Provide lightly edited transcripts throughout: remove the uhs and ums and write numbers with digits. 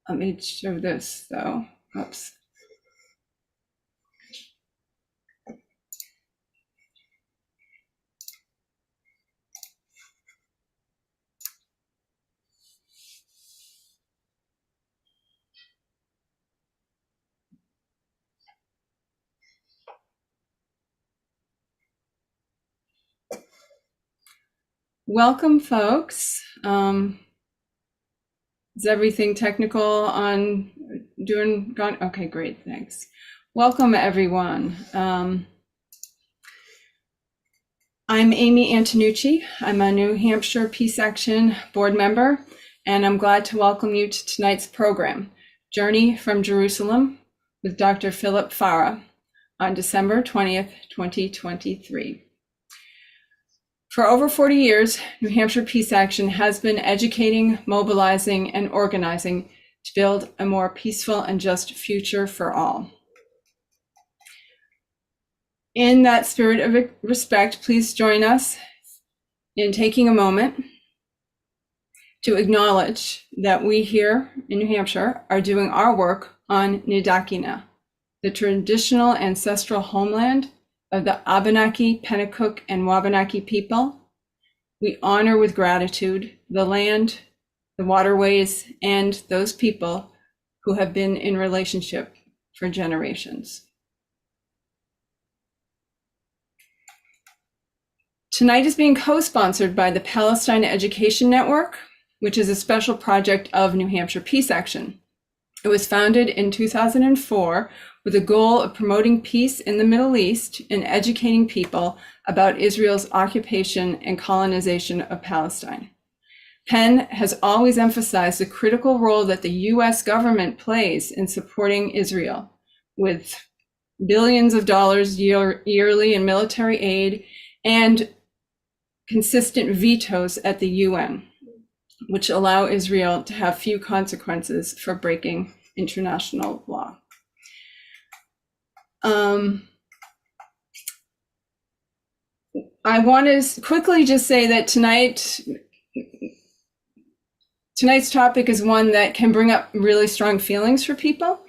Let me show this though. Oops. Welcome, folks. Is everything technical on gone? Okay, great, thanks. Welcome, everyone. I'm Amy Antonucci. I'm a New Hampshire Peace Action board member, and I'm glad to welcome you to tonight's program, Journey from Jerusalem, with Dr. Philip Farah, on December 20th, 2023. For over 40 years, New Hampshire Peace Action has been educating, mobilizing, and organizing to build a more peaceful and just future for all. In that spirit of respect, please join us in taking a moment to acknowledge that we here in New Hampshire are doing our work on Nidakina, the traditional ancestral homeland of the Abenaki, Pennacook, and Wabanaki people. We honor with gratitude the land, the waterways, and those people who have been in relationship for generations. Tonight is being co-sponsored by the Palestine Education Network, which is a special project of New Hampshire Peace Action. It was founded in 2004 with the goal of promoting peace in the Middle East and educating people about Israel's occupation and colonization of Palestine. PEN has always emphasized the critical role that the US government plays in supporting Israel, with billions of dollars yearly in military aid and consistent vetoes at the UN, which allow Israel to have few consequences for breaking international law. I want to quickly just say that tonight's topic is one that can bring up really strong feelings for people,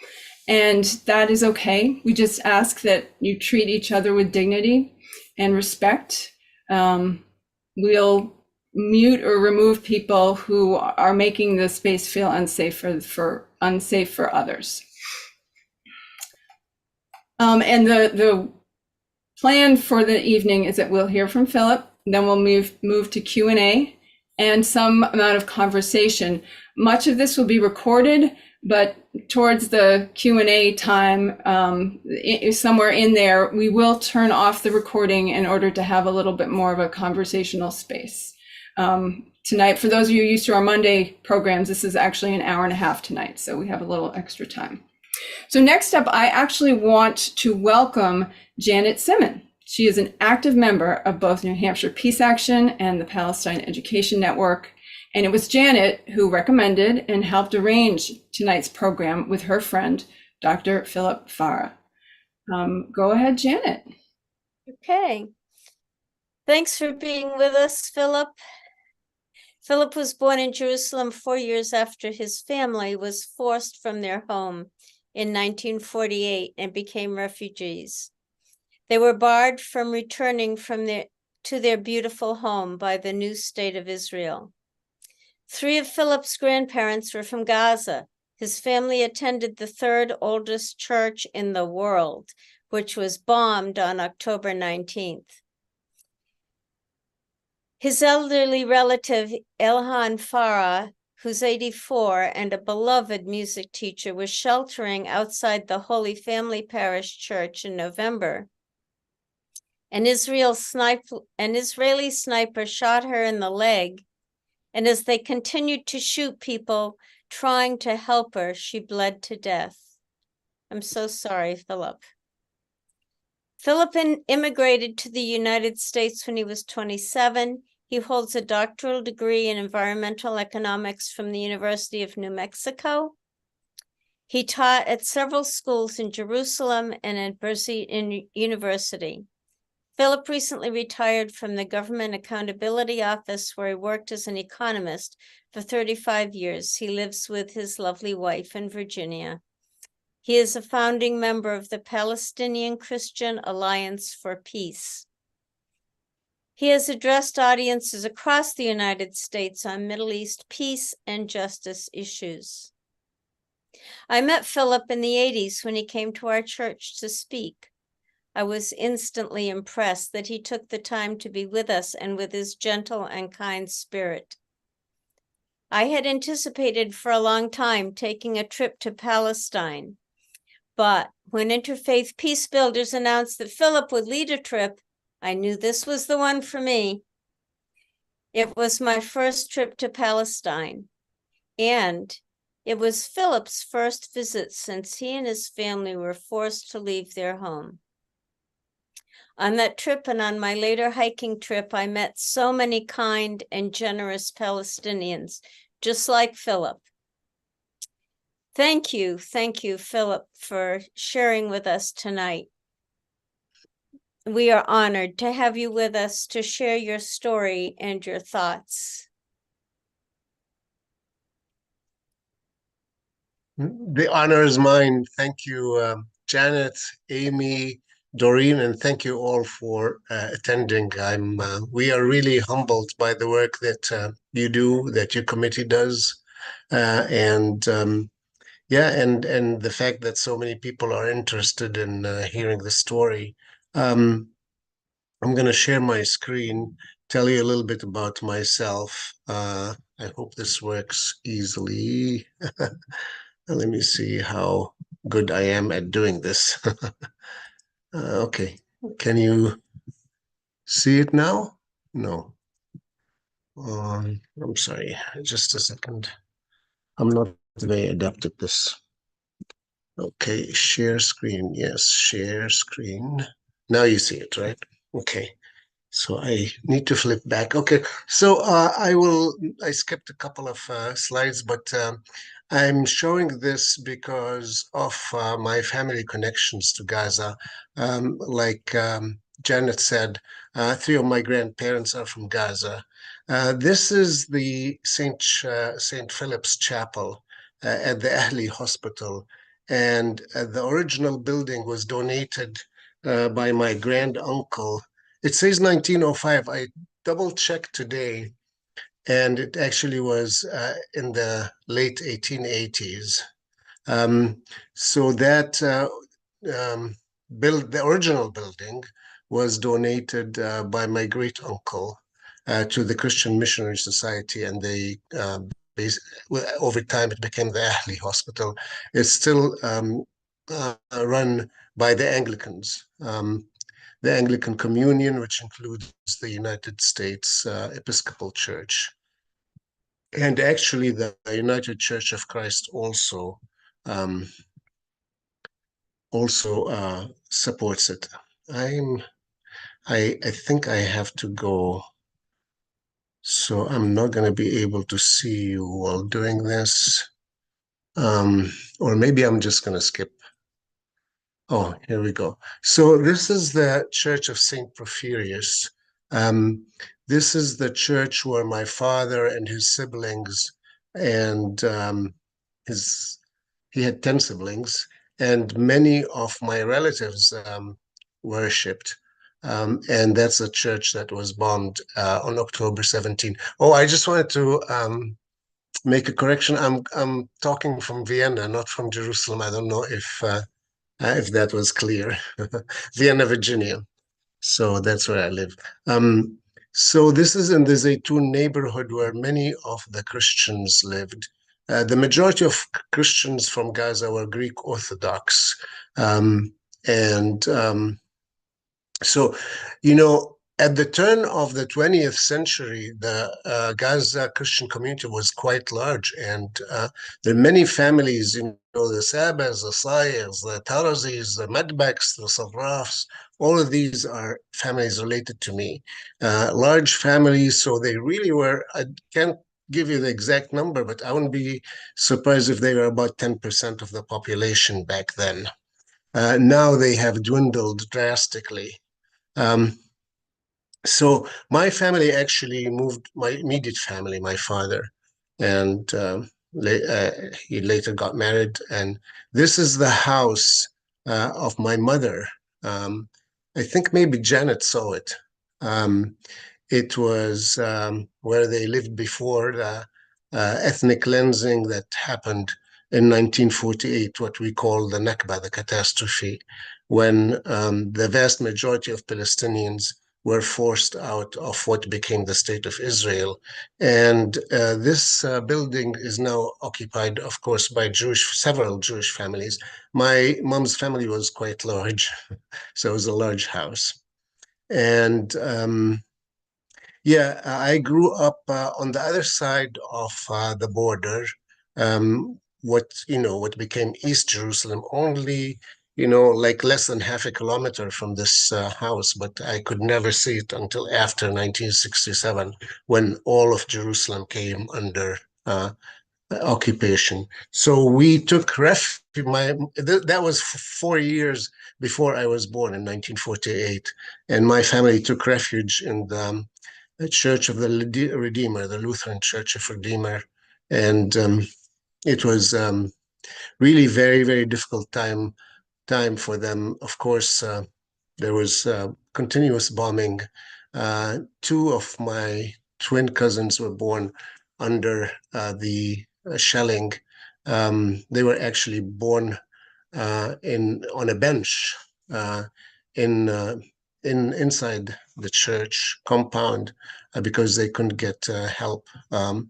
and that is okay. We just ask that you treat each other with dignity and respect. We'll mute or remove people who are making the space feel unsafe for others. And the plan for the evening is that we'll hear from Philip, then we'll move to Q&A and some amount of conversation. Much of this will be recorded, but towards the Q&A time, somewhere in there, we will turn off the recording in order to have a little bit more of a conversational space. Tonight, for those of you used to our Monday programs, this is actually an hour and a half tonight, so we have a little extra time. So next up, I actually want to welcome Janet Simon. She is an active member of both New Hampshire Peace Action and the Palestine Education Network. And it was Janet who recommended and helped arrange tonight's program with her friend, Dr. Philip Farah. Go ahead, Janet. Okay. Thanks for being with us, Philip. Philip was born in Jerusalem 4 years after his family was forced from their home in 1948 and became refugees. They were barred from returning to their beautiful home by the new state of Israel. 3 of Philip's grandparents were from Gaza. His family attended the 3rd oldest church in the world, which was bombed on October 19th. His elderly relative, Elhan Farah, who's 84 and a beloved music teacher, was sheltering outside the Holy Family Parish Church in November. An Israeli sniper shot her in the leg, and as they continued to shoot people trying to help her, she bled to death. I'm so sorry, Philip. Philip immigrated to the United States when he was 27. He holds a doctoral degree in environmental economics from the University of New Mexico. He taught at several schools in Jerusalem and at Birzeit University. Philip recently retired from the Government Accountability Office, where he worked as an economist for 35 years. He lives with his lovely wife in Virginia. He is a founding member of the Palestinian Christian Alliance for Peace. He has addressed audiences across the United States on Middle East peace and justice issues. I met Philip in the 80s when he came to our church to speak. I was instantly impressed that he took the time to be with us and with his gentle and kind spirit. I had anticipated for a long time taking a trip to Palestine, but when Interfaith Peace Builders announced that Philip would lead a trip, I knew this was the one for me. It was my first trip to Palestine, and it was Philip's first visit since he and his family were forced to leave their home. On that trip and on my later hiking trip, I met so many kind and generous Palestinians, just like Philip. Thank you, Philip, for sharing with us tonight. We are honored to have you with us to share your story and your thoughts. The honor is mine. Thank you, Janet, Amy, Doreen, and thank you all for attending. We are really humbled by the work that you do, that your committee does, and the fact that so many people are interested in hearing the story. I'm going to share my screen, tell you a little bit about myself. I hope this works easily. Let me see how good I am at doing this. Okay, can you see it now? No. I'm sorry, just a second. I'm not very adept at this. Okay, share screen. Yes, share screen. Now you see it, right? Okay. So I need to flip back. Okay, so I skipped a couple of slides, but I'm showing this because of my family connections to Gaza. Like Janet said, 3 of my grandparents are from Gaza. This is the St. Philip's Chapel at the Ahli Hospital, and the original building was donated by my granduncle. It says 1905. I double-checked today, and it actually was in the late 1880s. So that the original building was donated by my great-uncle to the Christian Missionary Society, and they over time it became the Ahli Hospital. It's still run by the Anglicans. The Anglican Communion, which includes the United States Episcopal Church. And actually the United Church of Christ also supports it. I think I have to go, so I'm not going to be able to see you while doing this. Or maybe I'm just going to skip. Oh, here we go. So this is the Church of St. Porphyrius. This is the church where my father and his siblings, and he had 10 siblings, and many of my relatives worshipped. And that's a church that was bombed on October 17. Oh, I just wanted to make a correction. I'm talking from Vienna, not from Jerusalem. I don't know if that was clear. Vienna, Virginia. So that's where I live. So this is in the Zaytun neighborhood where many of the Christians lived. The majority of Christians from Gaza were Greek Orthodox. So, you know, at the turn of the 20th century, the Gaza Christian community was quite large, and there are many families, you know, the Sabas, the Sayers, the Tarazis, the Medbeks, the Sarrafs, all of these are families related to me. Large families, so they really were, I can't give you the exact number, but I wouldn't be surprised if they were about 10% of the population back then. Now they have dwindled drastically. So my family actually moved, my immediate family, my father, and he later got married. And this is the house of my mother. Um, I think maybe Janet saw it. Um, it was where they lived before the ethnic cleansing that happened in 1948, what we call the Nakba, the catastrophe, when the vast majority of Palestinians were forced out of what became the State of Israel. And this building is now occupied, of course, by several Jewish families. My mom's family was quite large, so it was a large house. And yeah, I grew up on the other side of the border. What became East Jerusalem, only like less than half a kilometer from this house, but I could never see it until after 1967, when all of Jerusalem came under occupation. So we took refuge. That was 4 years before I was born in 1948, and my family took refuge in the Church of the Redeemer, the Lutheran Church of Redeemer, and it was really very, very difficult time for them. Of course, there was continuous bombing. Two of my twin cousins were born under the shelling. They were actually born on a bench uh, in inside the church compound because they couldn't get help, and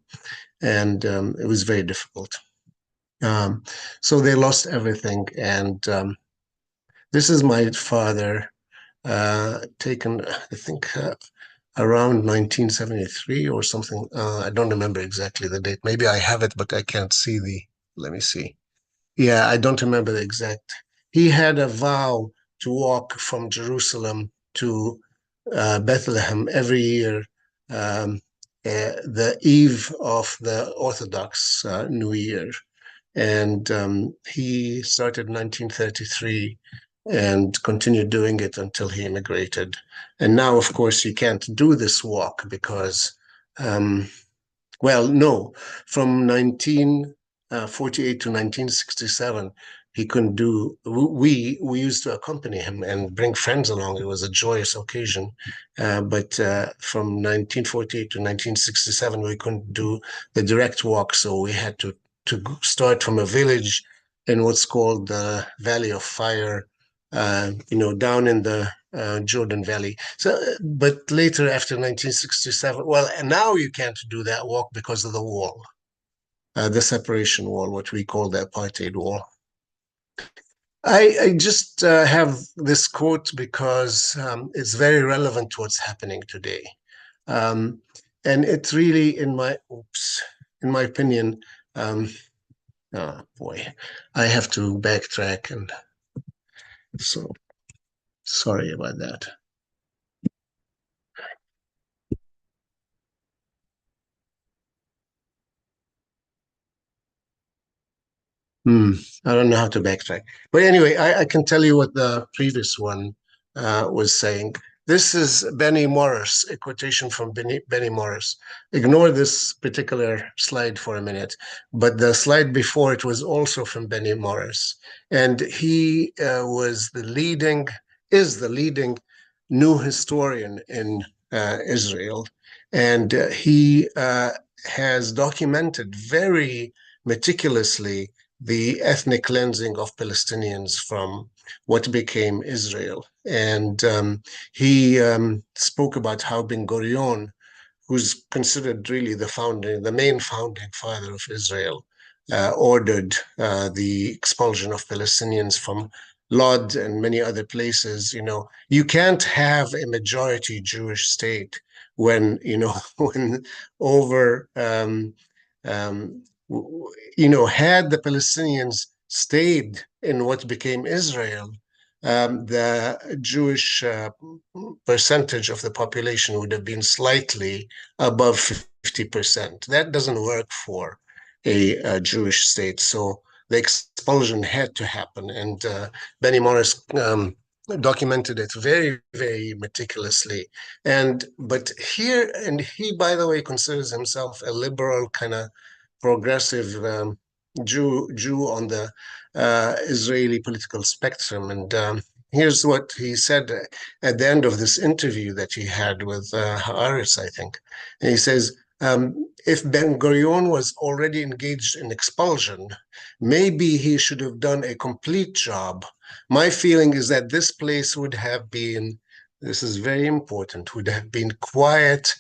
it was very difficult. So they lost everything, and this is my father, taken, I think, around 1973 or something. I don't remember exactly the date. Maybe I have it, but I can't see let me see. Yeah, I don't remember the exact. He had a vow to walk from Jerusalem to Bethlehem every year, the eve of the Orthodox New Year. And he started in 1933 and continued doing it until he immigrated. And now, of course, he can't do this walk because, well, no, from 1948 to 1967, he couldn't do. We used to accompany him and bring friends along. It was a joyous occasion. But from 1948 to 1967, we couldn't do the direct walk, so we had to start from a village in what's called the Valley of Fire, down in the Jordan Valley. So, but later after 1967, well, and now you can't do that walk because of the wall, the separation wall, what we call the apartheid wall. I just have this quote because it's very relevant to what's happening today. And it's really, in my opinion, oh boy, I have to backtrack, and so sorry about that. I don't know how to backtrack. But anyway, I can tell you what the previous one was saying. This is Benny Morris, a quotation from Benny Morris. Ignore this particular slide for a minute, but the slide before it was also from Benny Morris. And he is the leading new historian in Israel. And he has documented very meticulously the ethnic cleansing of Palestinians from what became Israel. And he spoke about how Ben Gurion, who's considered really the main founding father of Israel, ordered the expulsion of Palestinians from Lod and many other places. You can't have a majority Jewish state when, when over had the Palestinians stayed in what became Israel, the Jewish percentage of the population would have been slightly above 50%. That doesn't work for a Jewish state. So the expulsion had to happen. And Benny Morris documented it very, very meticulously. But here, and he, by the way, considers himself a liberal kind of progressive Jew on the Israeli political spectrum. And here's what he said at the end of this interview that he had with Haaretz, I think. And he says, if Ben Gurion was already engaged in expulsion, maybe he should have done a complete job. My feeling is that this place would have been, this is very important, would have been quiet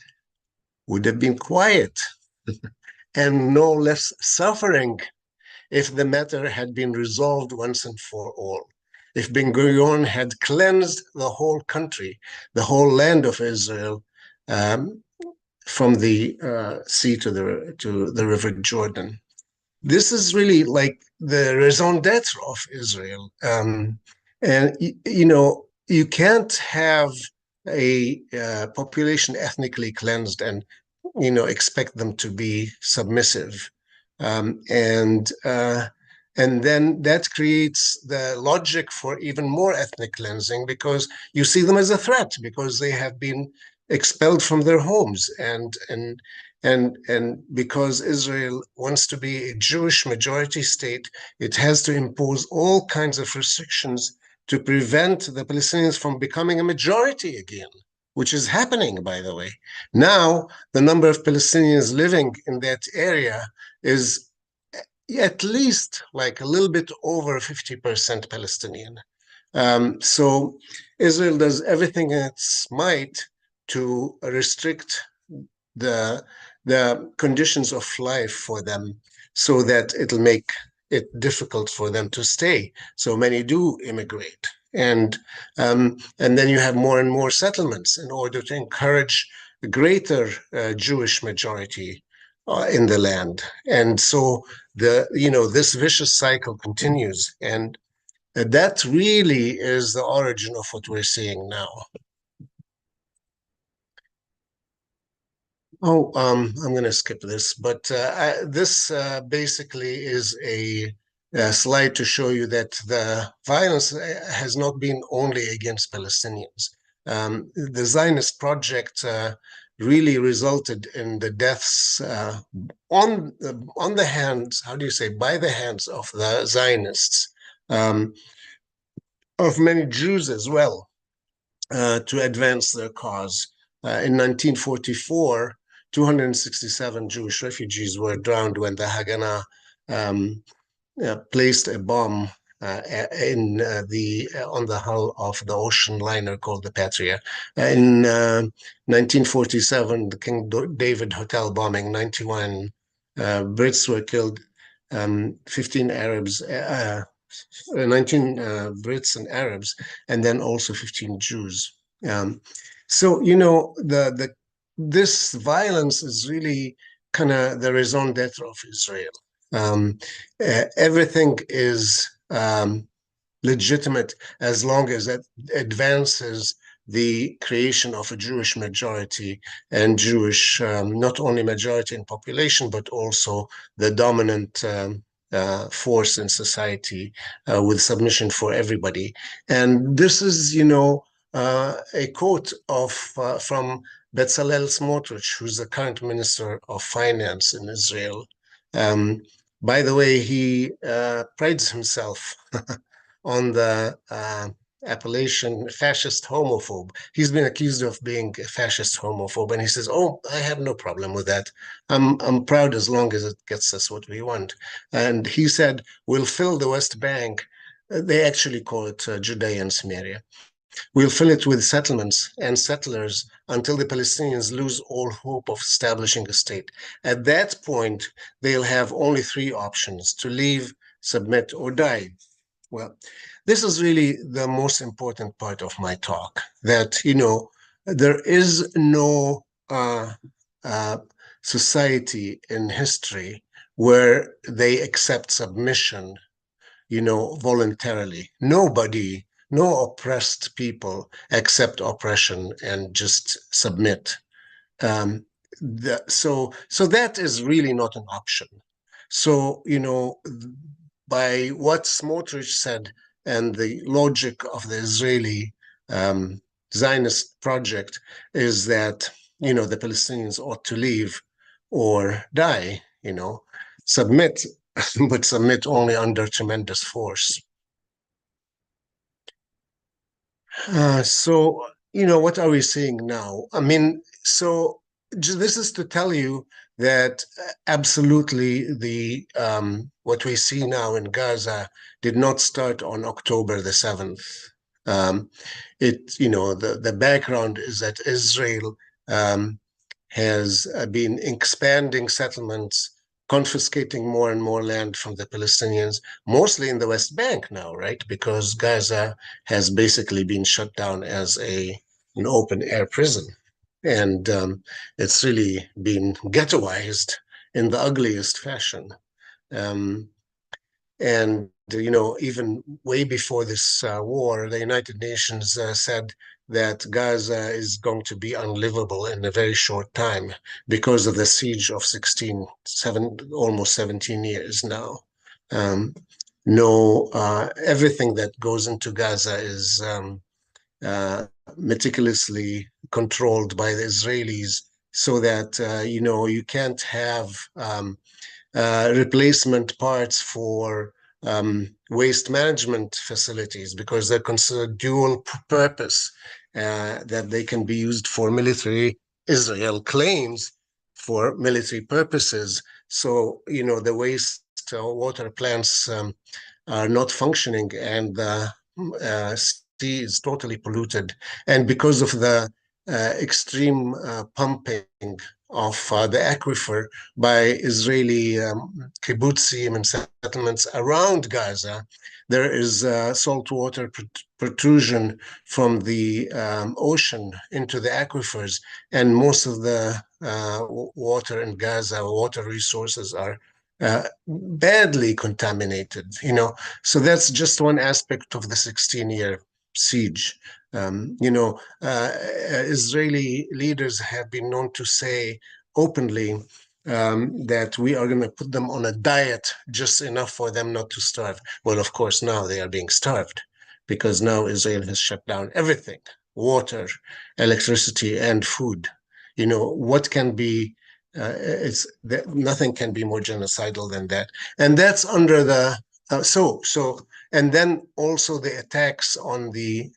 and no less suffering if the matter had been resolved once and for all. If Ben Gurion had cleansed the whole country, the whole land of Israel, from the sea to the River Jordan. This is really like the raison d'etre of Israel. And, you know, you can't have a population ethnically cleansed and, you know, expect them to be submissive. And then that creates the logic for even more ethnic cleansing, because you see them as a threat, because they have been expelled from their homes, and because Israel wants to be a Jewish majority state, it has to impose all kinds of restrictions to prevent the Palestinians from becoming a majority again, which is happening, by the way. Now, the number of Palestinians living in that area is at least like a little bit over 50% Palestinian. So Israel does everything in its might to restrict the conditions of life for them, so that it'll make it difficult for them to stay. So many do immigrate, and then you have more and more settlements in order to encourage a greater Jewish majority in the land. And so this vicious cycle continues, and that really is the origin of what we're seeing now. Oh, I'm going to skip this, but this basically is a slide to show you that the violence has not been only against Palestinians. The Zionist project really resulted in the deaths on the hands, how do you say, by the hands of the Zionists, of many Jews as well, to advance their cause. In 1944, 267 Jewish refugees were drowned when the Haganah placed a bomb on the hull of the ocean liner called the Patria. In 1947, the King David Hotel bombing, 91 Brits were killed, 15 Arabs, 19 Brits and Arabs, and then also 15 Jews. So, you know, this violence is really kind of the raison d'etre of Israel. Everything is legitimate as long as it advances the creation of a Jewish majority and Jewish, not only majority in population, but also the dominant force in society with submission for everybody. And this is, you know, a quote from Bezalel Smotrich, who's the current Minister of Finance in Israel. By the way, he prides himself on the appellation fascist homophobe. He's been accused of being a fascist homophobe, and he says, "Oh, I have no problem with that. I'm proud as long as it gets us what we want." And he said, "We'll fill the West Bank." They actually call it Judea and Samaria. We'll fill it with settlements and settlers until the Palestinians lose all hope of establishing a state. At that point, they'll have only three options: to leave, submit, or die. Well, this is really the most important part of my talk, that, you know, there is no society in history where they accept submission, you know, voluntarily. Nobody, no oppressed people accept oppression and just submit. So that is really not an option. So, you know, by what Smotrich said And the logic of the Israeli Zionist project is that, the Palestinians ought to leave or die, submit, but submit only under tremendous force. So, what are we seeing now? I mean, so this is to tell you that absolutely the what we see now in Gaza did not start on October the 7th. The background is that Israel has been expanding settlements, confiscating more and more land from the Palestinians, mostly in the West Bank now, right? Because Gaza has basically been shut down as an open air prison. And it's really been ghettoized in the ugliest fashion. And even way before this war, the United Nations said that Gaza is going to be unlivable in a very short time because of the siege of almost 17 years now. Everything that goes into Gaza is meticulously controlled by the Israelis, so that you can't have replacement parts for waste management facilities because they're considered dual purpose, that they can be used for military. Israel claims for military purposes. So, the waste water plants are not functioning, and the sea is totally polluted. And because of the extreme pumping of the aquifer by Israeli kibbutzim and settlements around Gaza, there is saltwater protrusion from the ocean into the aquifers, and most of the water in Gaza, water resources are badly contaminated, So that's just one aspect of the 16-year siege. Israeli leaders have been known to say openly that we are going to put them on a diet just enough for them not to starve. Well, of course, now they are being starved because now Israel has shut down everything: water, electricity, and food. What can be nothing can be more genocidal than that. And that's under the and then also the attacks on the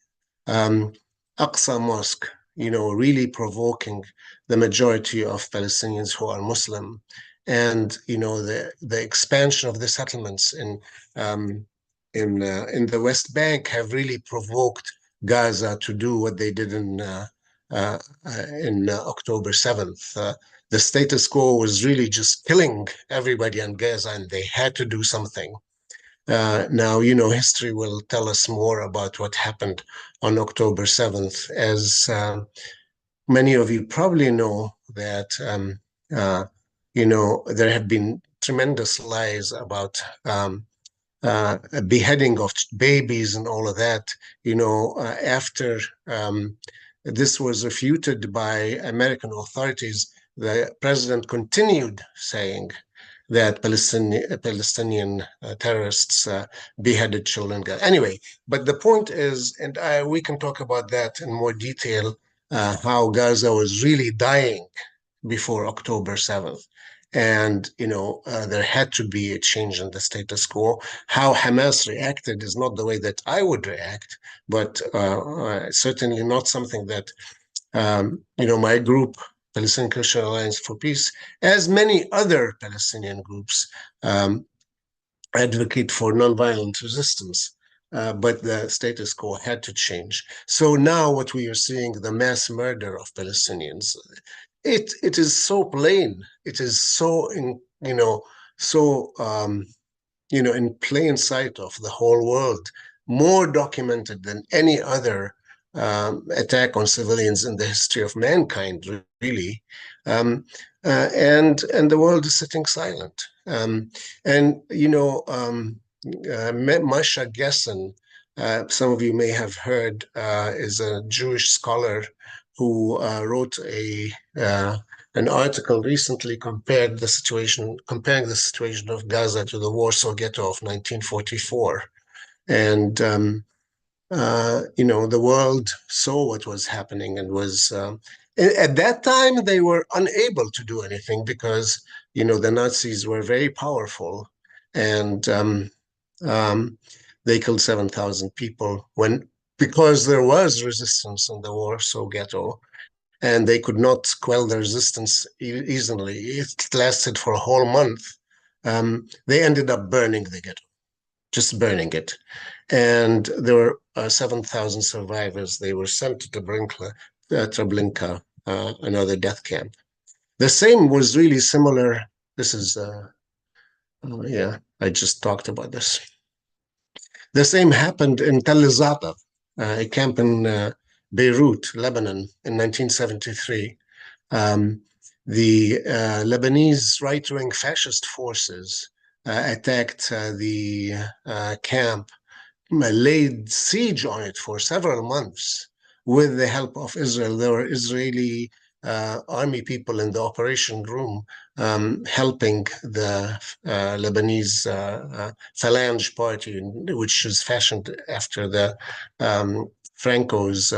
Aqsa Mosque, really provoking the majority of Palestinians who are Muslim, and the expansion of the settlements in the West Bank have really provoked Gaza to do what they did in October 7th. The status quo was really just killing everybody in Gaza, and they had to do something. Now, history will tell us more about what happened on October 7th. As many of you probably know, that, there have been tremendous lies about a beheading of babies and all of that. After this was refuted by American authorities, the president continued saying that Palestinian terrorists beheaded children. Anyway, but the point is, and we can talk about that in more detail, how Gaza was really dying before October 7th. And, there had to be a change in the status quo. How Hamas reacted is not the way that I would react, but certainly not something that, my group, Palestinian Christian Alliance for Peace, as many other Palestinian groups, advocate for nonviolent resistance. But the status quo had to change. So now what we are seeing, the mass murder of Palestinians, it is so plain. It is so in plain sight of the whole world, more documented than any other attack on civilians in the history of mankind, really. And the world is sitting silent. Masha Gessen, some of you may have heard, is a Jewish scholar who wrote an article recently comparing the situation of Gaza to the Warsaw Ghetto of 1944. And the world saw what was happening and was at that time they were unable to do anything because the Nazis were very powerful, and they killed 7,000 people because there was resistance in the Warsaw Ghetto, and they could not quell the resistance easily. It lasted for a whole month. They ended up burning the ghetto, just burning it. And there were 7,000 survivors. They were sent to Treblinka, another death camp. The same was really similar. This is, I just talked about this. The same happened in Tel Zatar, a camp in Beirut, Lebanon, in 1973. The Lebanese right-wing fascist forces attacked the camp, laid siege on it for several months with the help of Israel. There were Israeli army people in the operation room helping the Lebanese Phalange party, which is fashioned after the Franco's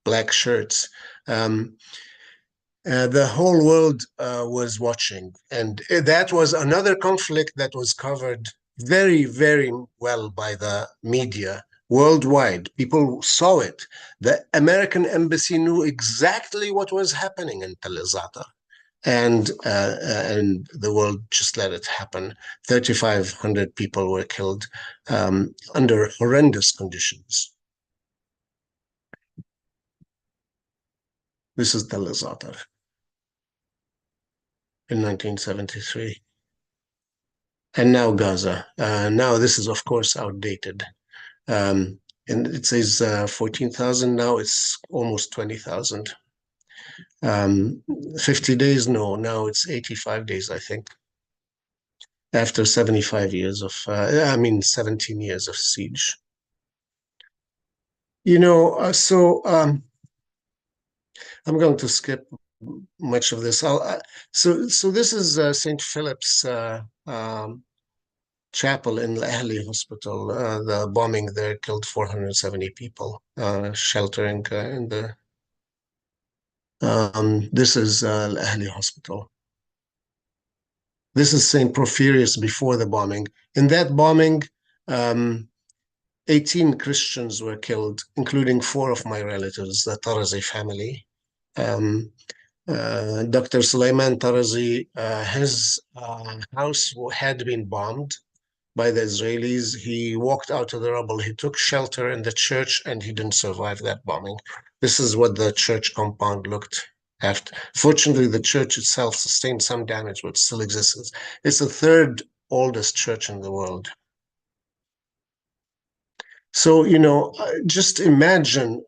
black shirts. The whole world was watching, and that was another conflict that was covered very, very well by the media worldwide. People saw it. The American embassy knew exactly what was happening in Tel Zatar, and the world just let it happen. 3,500 people were killed under horrendous conditions. This is Tel Zatar in 1973. And now Gaza. Now this is, of course, outdated. And it says 14,000. Now it's almost 20,000. 50 days? No, now it's 85 days, I think. After 75 years of, 17 years of siege. I'm going to skip much of this. So this is St. Philip's chapel in Al-Ahli Hospital. The bombing there killed 470 people, sheltering in the. This is Al-Ahli Hospital. This is St. Porphyrius before the bombing. In that bombing, 18 Christians were killed, including 4 of my relatives, the Tarazi family. Dr. Sulaiman Tarazi, his house had been bombed by the Israelis. He walked out of the rubble. He took shelter in the church, and he didn't survive that bombing. This is what the church compound looked after. Fortunately, the church itself sustained some damage, but still exists. It's the 3rd oldest church in the world. So, just imagine,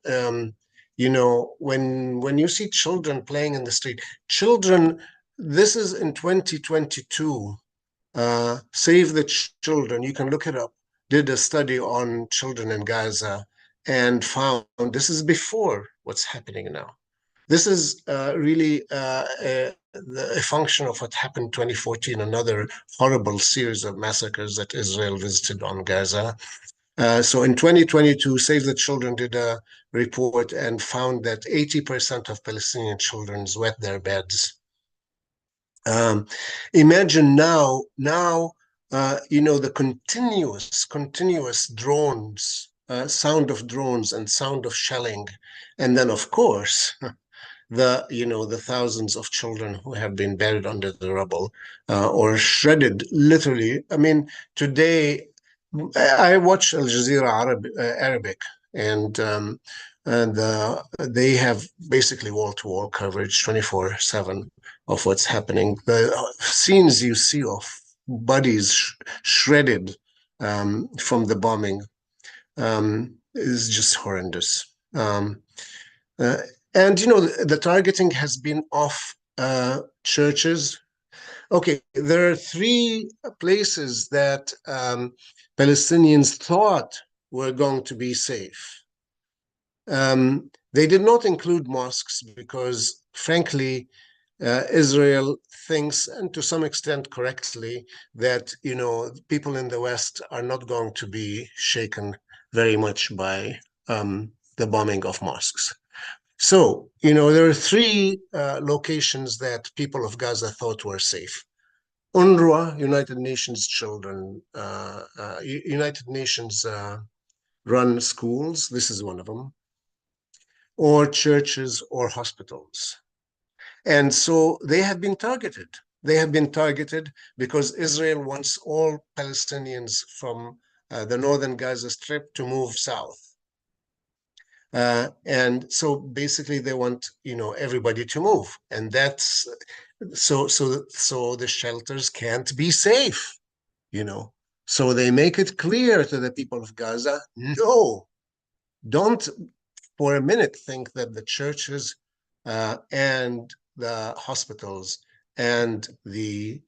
when you see children playing in the street, this is in 2022. Save the Children, you can look it up, did a study on children in Gaza and found this is before what's happening now. This is really a function of what happened in 2014, another horrible series of massacres that Israel visited on Gaza. So in 2022, Save the Children did a report and found that 80% of Palestinian children wet their beds. Imagine now, the continuous drones, sound of drones and sound of shelling, and then of course the thousands of children who have been buried under the rubble or shredded, literally. I mean, today I watch Al Jazeera Arabic, and they have basically wall-to-wall coverage 24/7 of what's happening. The scenes you see of bodies shredded from the bombing is just horrendous. And the targeting has been off churches. Okay, there are 3 places that Palestinians thought were going to be safe. They did not include mosques because, frankly, Israel thinks, and to some extent correctly, that people in the West are not going to be shaken very much by the bombing of mosques. So, there are three locations that people of Gaza thought were safe. UNRWA, United Nations Children, United Nations run schools, this is one of them, or churches or hospitals. And so they have been targeted. They have been targeted because Israel wants all Palestinians from the northern Gaza Strip to move south. And so basically they want, everybody to move. And that's, so the shelters can't be safe, So they make it clear to the people of Gaza, no, don't for a minute think that the churches and the hospitals and the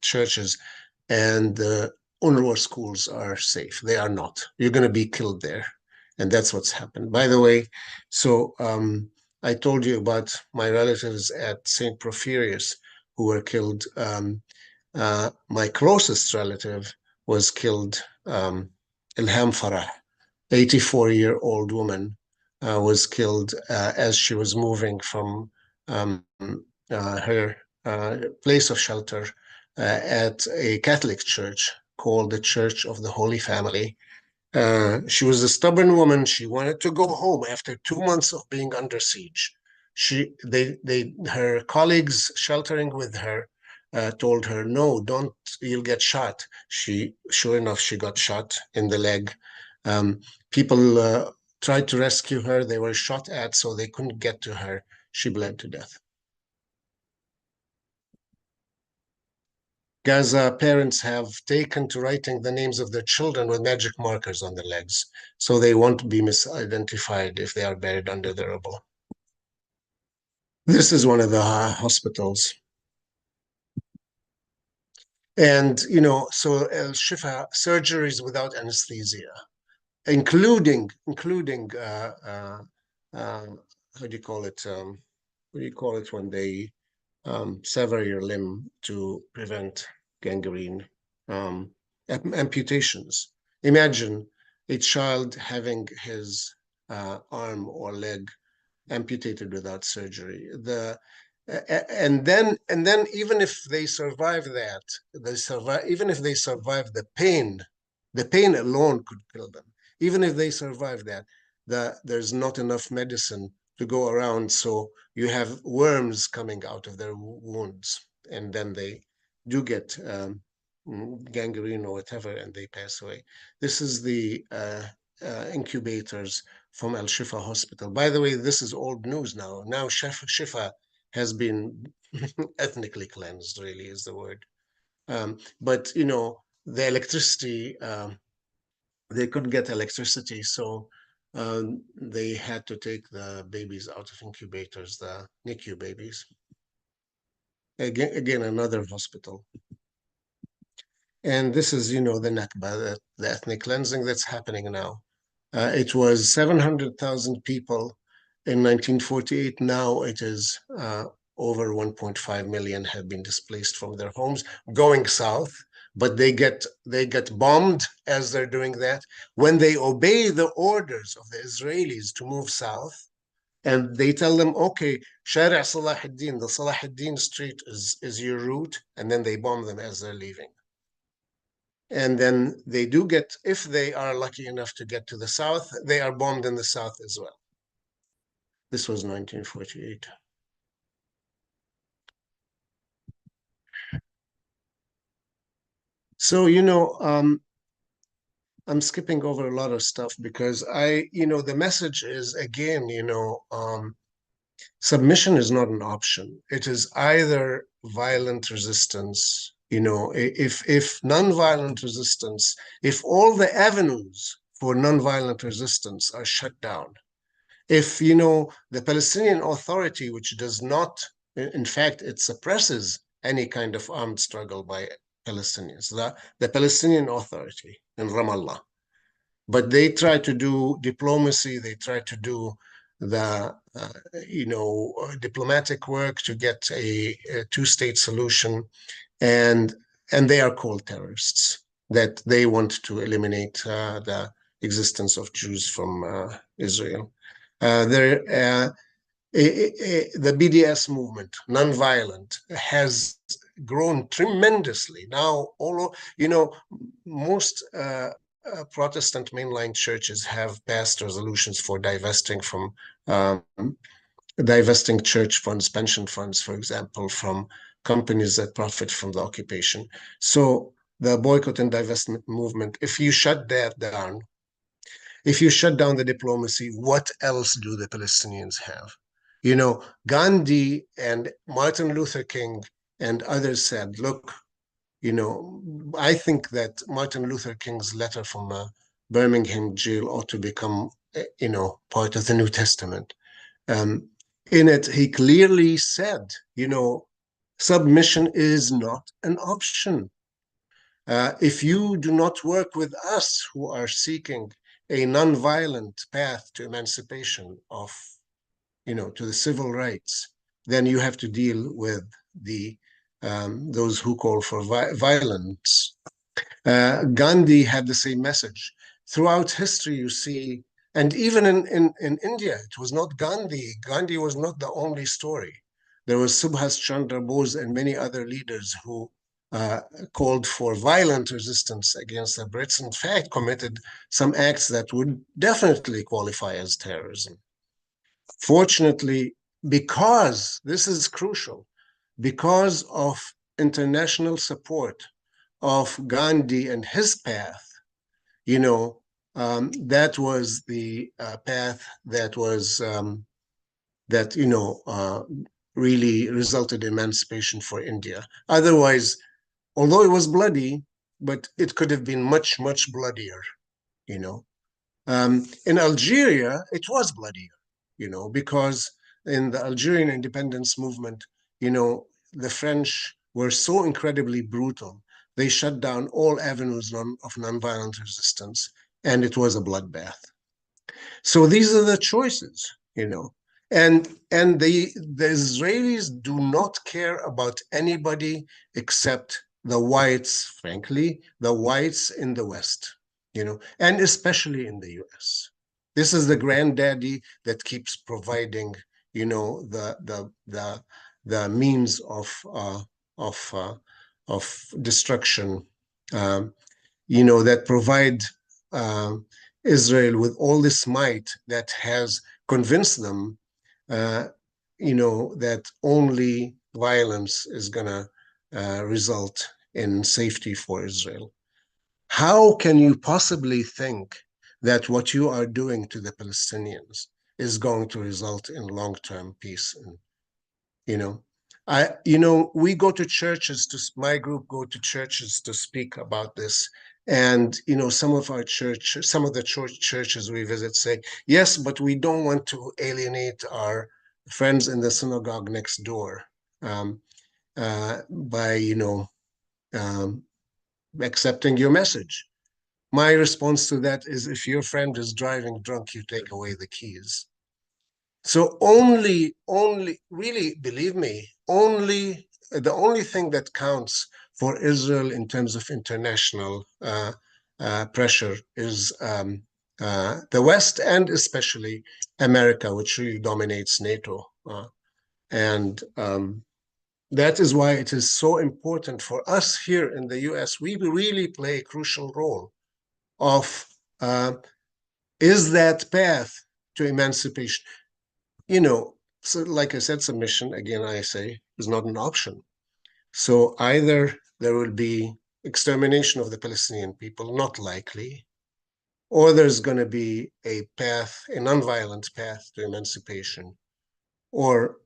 churches and the UNRWA schools are safe. They are not. You're going to be killed there. And that's what's happened. By the way, so I told you about my relatives at St. Porphyrius who were killed. My closest relative was killed, Ilham Farah, 84-year-old woman, was killed as she was moving from her place of shelter at a Catholic church called the Church of the Holy Family. She was a stubborn woman. She wanted to go home after 2 months of being under siege. Her colleagues sheltering with her told her, no, don't, you'll get shot. Sure enough, she got shot in the leg. People tried to rescue her. They were shot at, so they couldn't get to her. She bled to death. Gaza parents have taken to writing the names of their children with magic markers on their legs, so they won't be misidentified if they are buried under the rubble. This is one of the hospitals. And, so Al-Shifa, surgeries without anesthesia, including how do you call it? What do you call it when they sever your limb to prevent gangrene? Amputations. Imagine a child having his arm or leg amputated without surgery. And then even if they survive that, even if they survive the pain alone could kill them. Even if they survive that, there's not enough medicine to go around, so you have worms coming out of their wounds, and then they do get gangrene or whatever, and they pass away. This is the incubators from Al-Shifa Hospital. By the way, this is old news now. Now Shifa has been ethnically cleansed, really is the word. But, the electricity, they couldn't get electricity, so they had to take the babies out of incubators, the NICU babies. Again, another hospital. And this is, the Nakba, the ethnic cleansing that's happening now. It was 700,000 people in 1948. Now it is over 1.5 million have been displaced from their homes, going south. But they get bombed as they're doing that. When they obey the orders of the Israelis to move south, and they tell them, okay, Shari' Salah ad-Din, the Salah ad-Din street is your route, and then they bomb them as they're leaving. And then they do get, if they are lucky enough to get to the south, they are bombed in the south as well. This was 1948. So, I'm skipping over a lot of stuff because the message is, again, submission is not an option. It is either violent resistance, if nonviolent resistance, if all the avenues for nonviolent resistance are shut down, if, the Palestinian Authority, which does not, in fact, it suppresses any kind of armed struggle by Palestinians, the Palestinian Authority in Ramallah. But they try to do diplomacy, they try to do the diplomatic work to get a two-state solution, and they are called terrorists, that they want to eliminate the existence of Jews from Israel. The BDS movement, nonviolent, has grown tremendously. Now, most Protestant mainline churches have passed resolutions for divesting church funds, pension funds, for example, from companies that profit from the occupation. So the boycott and divestment movement, if you shut that down, if you shut down the diplomacy, what else do the Palestinians have? Gandhi and Martin Luther King and others said, look, I think that Martin Luther King's letter from Birmingham jail ought to become, part of the New Testament. In it, he clearly said, submission is not an option. If you do not work with us who are seeking a nonviolent path to emancipation to the civil rights, then you have to deal with those who call for violence. Gandhi had the same message. Throughout history, you see, and even in India, it was not Gandhi. Gandhi was not the only story. There was Subhas Chandra Bose and many other leaders who called for violent resistance against the Brits, in fact, committed some acts that would definitely qualify as terrorism. Fortunately, because this is crucial, because of international support of Gandhi and his path, that was the path that was really resulted in emancipation for India. Otherwise, although it was bloody, but it could have been much, much bloodier. In Algeria, it was bloodier, because in the Algerian independence movement, the French were so incredibly brutal. They shut down all avenues of nonviolent resistance, and it was a bloodbath. So these are the choices, and the Israelis do not care about anybody except the whites, frankly, the whites in the West, and especially in the US. This is the granddaddy that keeps providing, the means of destruction, that provide Israel with all this might that has convinced them, that only violence is going to result in safety for Israel. How can you possibly think that what you are doing to the Palestinians is going to result in long-term peace? We go to churches, my group go to churches to speak about this. And, some of the churches we visit say, yes, but we don't want to alienate our friends in the synagogue next door by, accepting your message. My response to that is, if your friend is driving drunk, you take away the keys. So only, really, believe me, the only thing that counts for Israel in terms of international pressure is the West, and especially America, which really dominates NATO. And that is why it is so important for us here in the US. We really play a crucial role of, is that path to emancipation. So like I said, submission, again, I say, is not an option. So either there will be extermination of the Palestinian people, not likely, or there's going to be a nonviolent path to emancipation, or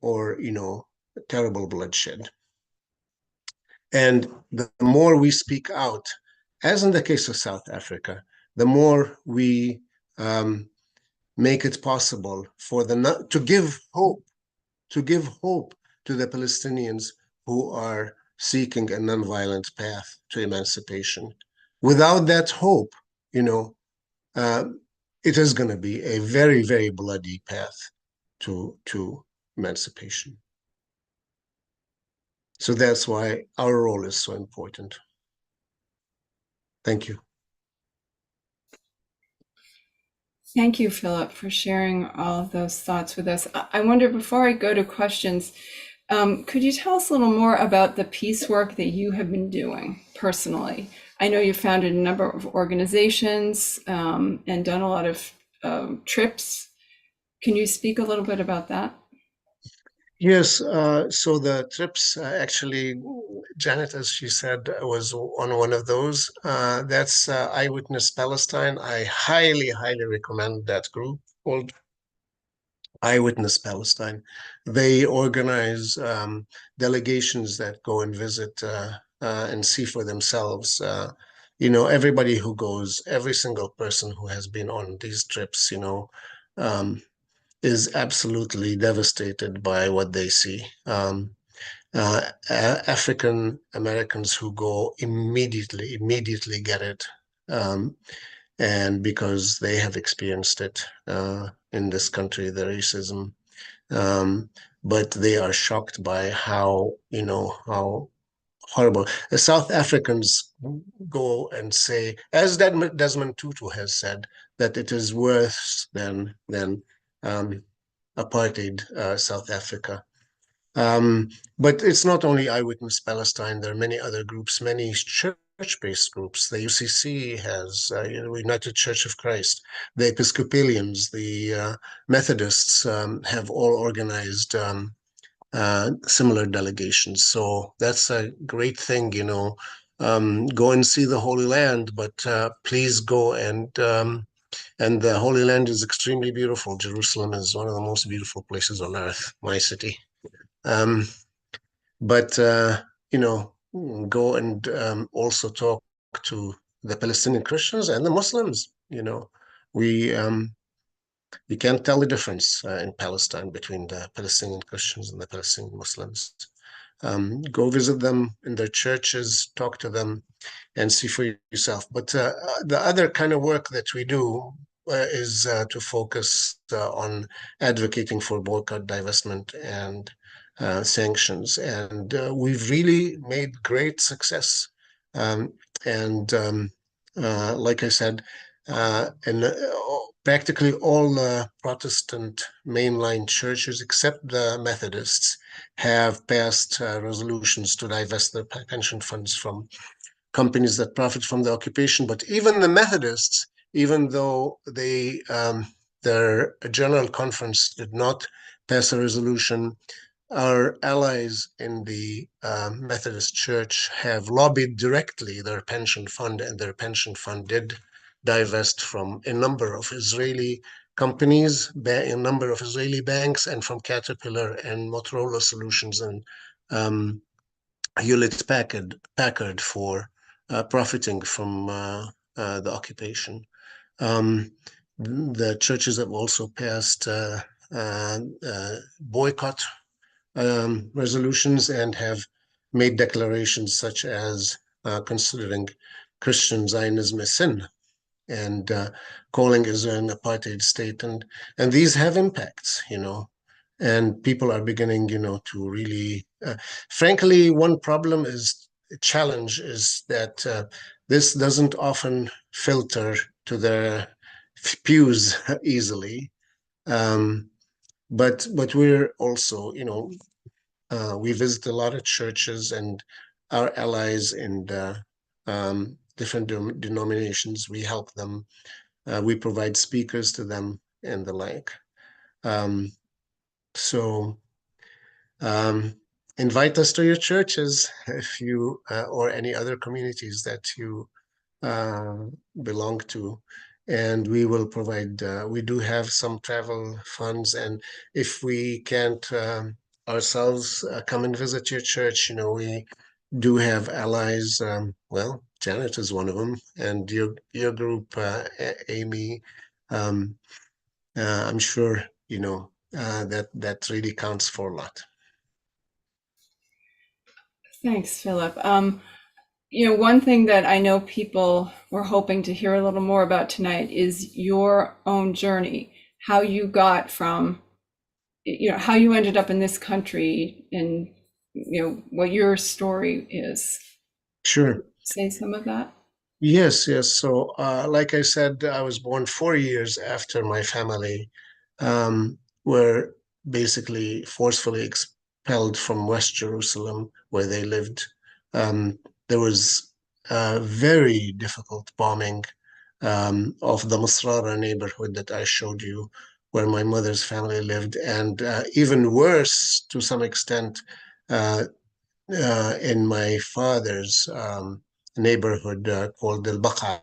terrible bloodshed. And the more we speak out, as in the case of South Africa, the more we make it possible to give hope to the Palestinians who are seeking a nonviolent path to emancipation. Without that hope, it is going to be a very, very bloody path to emancipation. So that's why our role is so important. Thank you. Thank you, Philip, for sharing all of those thoughts with us. I wonder, before I go to questions, could you tell us a little more about the peace work that you have been doing personally? I know you've founded a number of organizations and done a lot of trips. Can you speak a little bit about that? Yes, so the trips, actually, Janet, as she said, was on one of those. That's Eyewitness Palestine. I highly, highly recommend that group called Eyewitness Palestine. They organize delegations that go and visit and see for themselves. Everybody who goes, every single person who has been on these trips, is absolutely devastated by what they see. African Americans who go immediately get it. And because they have experienced it in this country, the racism. But they are shocked by how horrible. The South Africans go and say, as Desmond Tutu has said, that it is worse than apartheid South Africa. But it's not only Eyewitness Palestine. There are many other groups, many church-based groups. The UCC has, United Church of Christ. The Episcopalians, the Methodists have all organized similar delegations. So that's a great thing, go and see the Holy Land, but please go and the Holy Land is extremely beautiful. Jerusalem is one of the most beautiful places on earth, my city. But go and also talk to the Palestinian Christians and the Muslims. We can't tell the difference in Palestine between the Palestinian Christians and the Palestinian Muslims. Go visit them in their churches, talk to them, and see for yourself. But the other kind of work that we do is to focus on advocating for boycott, divestment, and sanctions. And we've really made great success. Like I said, practically all Protestant mainline churches, except the Methodists, have passed resolutions to divest their pension funds from companies that profit from the occupation. But even the Methodists, even though their general conference did not pass a resolution, our allies in the Methodist Church have lobbied directly their pension fund, and their pension fund did divest from a number of Israeli companies, a number of Israeli banks, and from Caterpillar and Motorola Solutions and Hewlett Packard for profiting from the occupation. The churches have also passed boycott resolutions and have made declarations such as considering Christian Zionism a sin and calling Israel an apartheid state. And these have impacts, and people are beginning, to really, frankly, one challenge is that this doesn't often filter to the pews easily. But we're also, we visit a lot of churches, and our allies in different denominations, we help them. We provide speakers to them and the like. So invite us to your churches if you or any other communities that you belong to, and we will provide. We do have some travel funds, and if we can't ourselves come and visit your church, we do have allies. Well, Janet is one of them, and your group, Amy. I'm sure that really counts for a lot. Thanks, Philip. One thing that I know people were hoping to hear a little more about tonight is your own journey, how you got from how you ended up in this country and, what your story is. Sure. Say some of that. Yes, yes. So, like I said, I was born 4 years after my family were basically forcefully expelled from West Jerusalem, where they lived. There was a very difficult bombing of the Masrara neighborhood that I showed you, where my mother's family lived, and even worse to some extent, in my father's neighborhood called Al Baqa,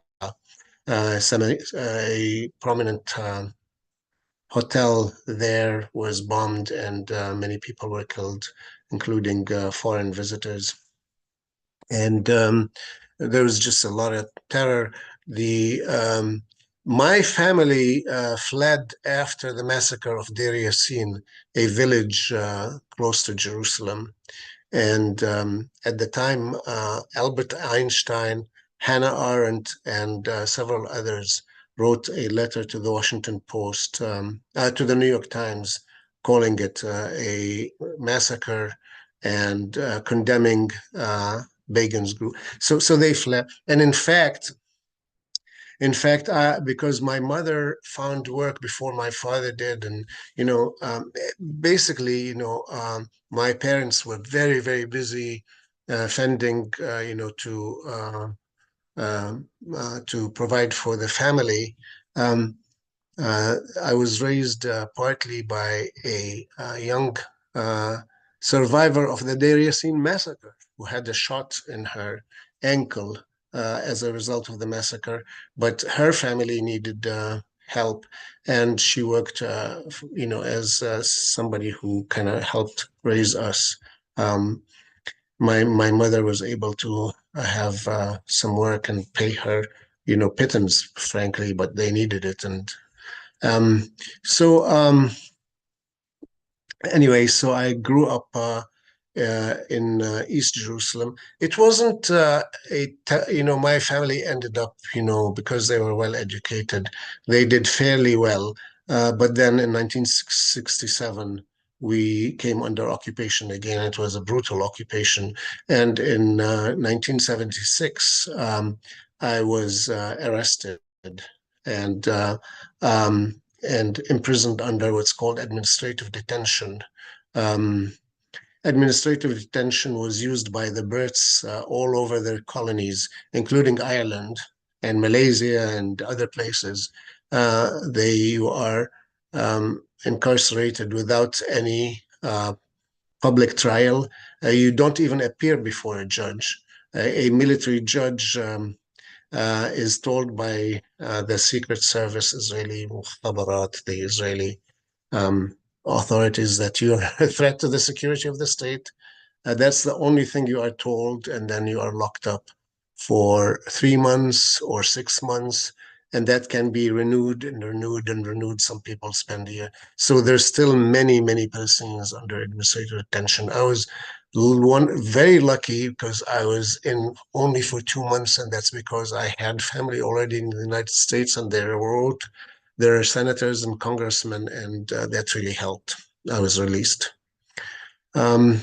a prominent hotel there was bombed, and many people were killed, including foreign visitors. And there was just a lot of terror. My family fled after the massacre of Deir Yassin, a village close to Jerusalem. And at the time, Albert Einstein, Hannah Arendt, and several others wrote a letter to the Washington Post, to the New York Times, calling it a massacre and condemning Begin's group. So they fled. And in fact, because my mother found work before my father did, and basically, my parents were very, very busy fending, to provide for the family. I was raised partly by a young survivor of the Deir Yassin massacre who had a shot in her ankle as a result of the massacre, but her family needed help, and she worked, as somebody who kind of helped raise us. My mother was able to have some work and pay her, pittance, frankly, but they needed it, and so anyway, so I grew up in East Jerusalem. It wasn't my family ended up, because they were well educated, they did fairly well. But then in 1967, we came under occupation again. It was a brutal occupation. And in 1976, I was arrested and imprisoned under what's called administrative detention. Administrative detention was used by the Brits all over their colonies, including Ireland and Malaysia and other places. They are incarcerated without any public trial. You don't even appear before a judge. A military judge is told by the Secret Service, Israeli Mukhabarat, the Israeli authorities, that you are a threat to the security of the state. That's the only thing you are told, and then you are locked up for 3 months or 6 months, and that can be renewed and renewed and renewed. Some people spend a year. So there's still many, many Palestinians under administrative detention. I was very lucky because I was in only for 2 months, and that's because I had family already in the United States, and they wrote their senators and congressmen, and that really helped. I was released. And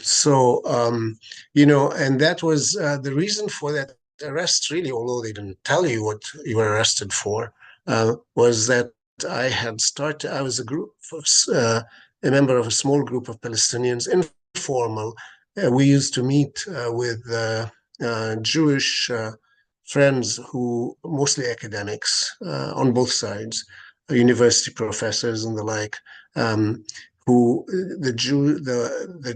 that was the reason for that arrest, really, although they didn't tell you what you were arrested for, was that I was a member of a small group of Palestinians, informal. We used to meet with Jewish friends who, mostly academics on both sides, university professors and the like, who the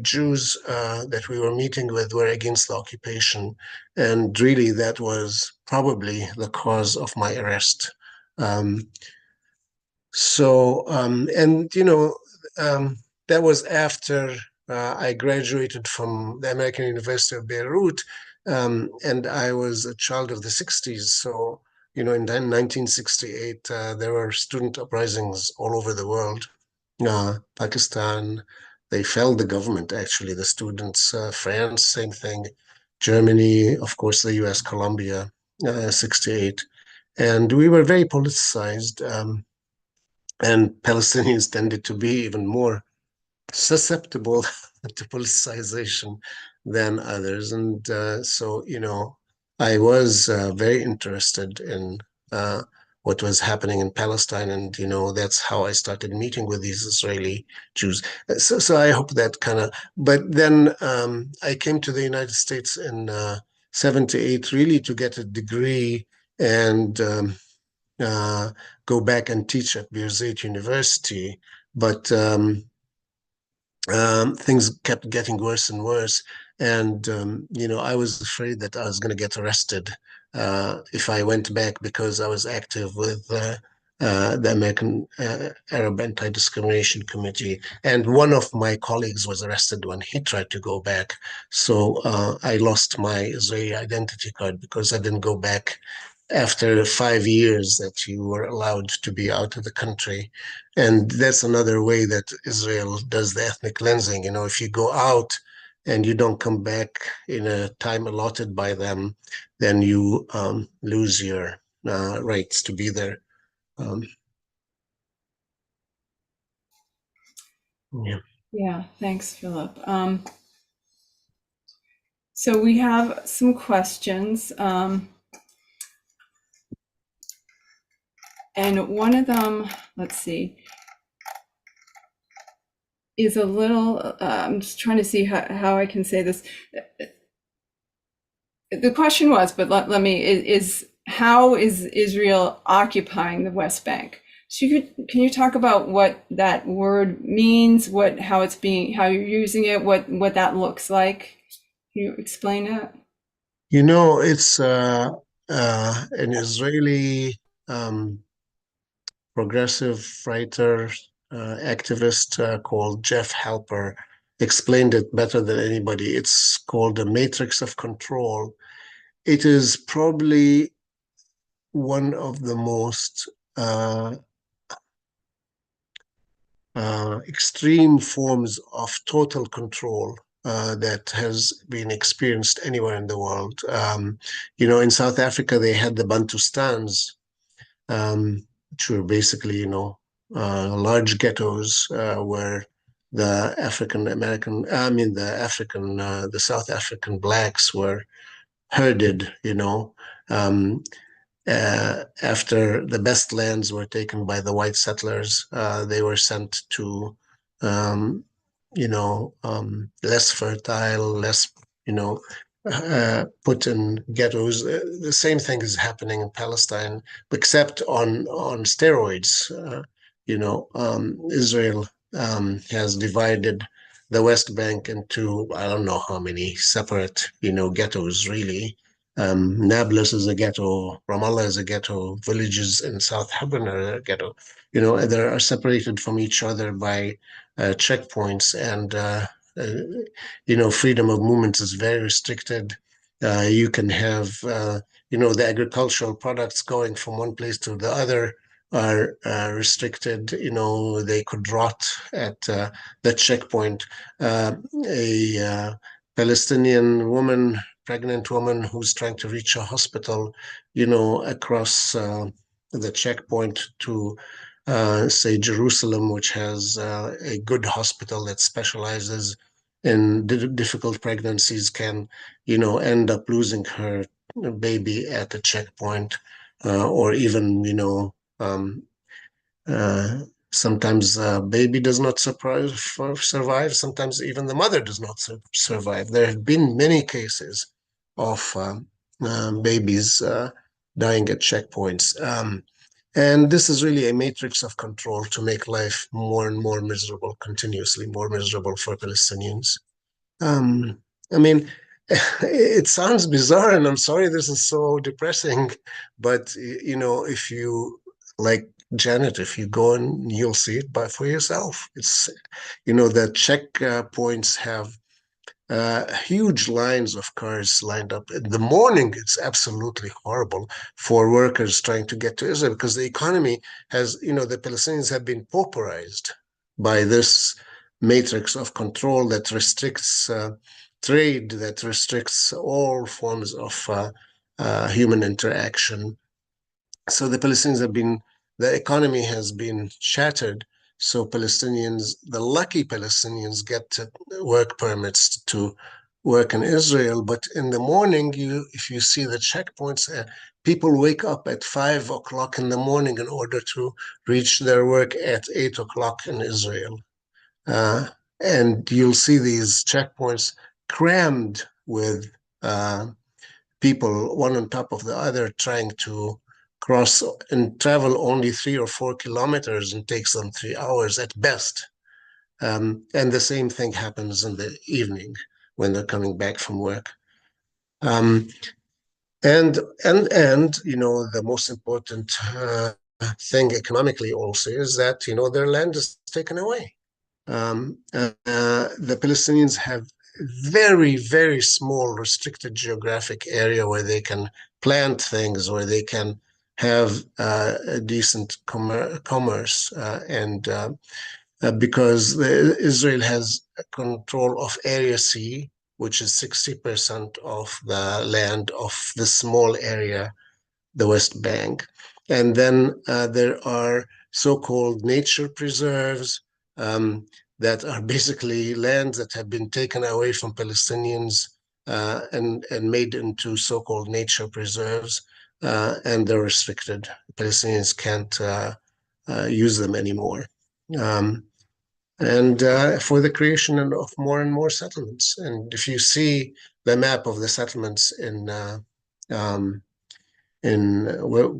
Jews that we were meeting with were against the occupation, and really that was probably the cause of my arrest. That was after I graduated from the American University of Beirut, and I was a child of the 60s. So, in 1968, there were student uprisings all over the world. Pakistan, they felled the government, actually, the students. France, same thing. Germany, of course, the US, Colombia, 68. And we were very politicized, and Palestinians tended to be even more susceptible to politicization than others. And so, I was very interested in what was happening in Palestine. And, that's how I started meeting with these Israeli Jews. So I hope that kind of, but then I came to the United States in 78, really to get a degree and go back and teach at Birzeit University. But things kept getting worse and worse. And, I was afraid that I was going to get arrested if I went back, because I was active with the American Arab Anti-Discrimination Committee. And one of my colleagues was arrested when he tried to go back. So I lost my Israeli identity card because I didn't go back after 5 years that you were allowed to be out of the country. And that's another way that Israel does the ethnic cleansing. If you go out and you don't come back in a time allotted by them, then you lose your rights to be there. Yeah. Yeah, thanks, Philip. So we have some questions. And one of them, let's see, is a little, I'm just trying to see how I can say this. The question was, but let me, is how is Israel occupying the West Bank? So can you talk about what that word means, how you're using it, what that looks like? Can you explain that? It's an Israeli progressive writer, activist called Jeff Halper explained it better than anybody. It's called the matrix of control. It is probably one of the most extreme forms of total control that has been experienced anywhere in the world. In South Africa, they had the Bantustans, which were basically, large ghettos where the the South African blacks were herded, after the best lands were taken by the white settlers, they were sent to, less fertile, less, put in ghettos. The same thing is happening in Palestine, except on steroids. Israel has divided the West Bank into, I don't know how many separate, ghettos, really. Nablus is a ghetto, Ramallah is a ghetto, villages in South Hebron are a ghetto. They are separated from each other by checkpoints, and freedom of movement is very restricted. You can have, the agricultural products going from one place to the other are restricted. They could rot at the checkpoint. A Palestinian pregnant woman who's trying to reach a hospital, across the checkpoint to, say, Jerusalem, which has a good hospital that specializes in difficult pregnancies, can, end up losing her baby at the checkpoint, or even, sometimes baby does not survive. Sometimes even the mother does not survive. There have been many cases of babies dying at checkpoints. And this is really a matrix of control to make life more and more miserable, continuously more miserable for Palestinians. I mean, it sounds bizarre, and I'm sorry this is so depressing, but if you, like Janet, if you go and you'll see it for yourself. It's, the checkpoints have huge lines of cars lined up. In the morning, it's absolutely horrible for workers trying to get to Israel, because the economy has, the Palestinians have been pauperized by this matrix of control that restricts trade, that restricts all forms of human interaction. So the economy has been shattered. So Palestinians, the lucky Palestinians, get work permits to work in Israel. But in the morning, if you see the checkpoints, people wake up at 5 o'clock in the morning in order to reach their work at 8 o'clock in Israel. And you'll see these checkpoints crammed with people, one on top of the other, trying to cross and travel only 3 or 4 kilometers, and takes them 3 hours at best. And the same thing happens in the evening when they're coming back from work. And you know, the most important thing economically also is that, you know, their land is taken away. The Palestinians have very, very small restricted geographic area where they can plant things, where they can have a decent commerce, because Israel has control of Area C, which is 60% of the land of the small area, the West Bank. And then there are so-called nature preserves that are basically lands that have been taken away from Palestinians and made into so-called nature preserves, and they're restricted. Palestinians can't use them anymore. And for the creation of more and more settlements. And if you see the map of the settlements in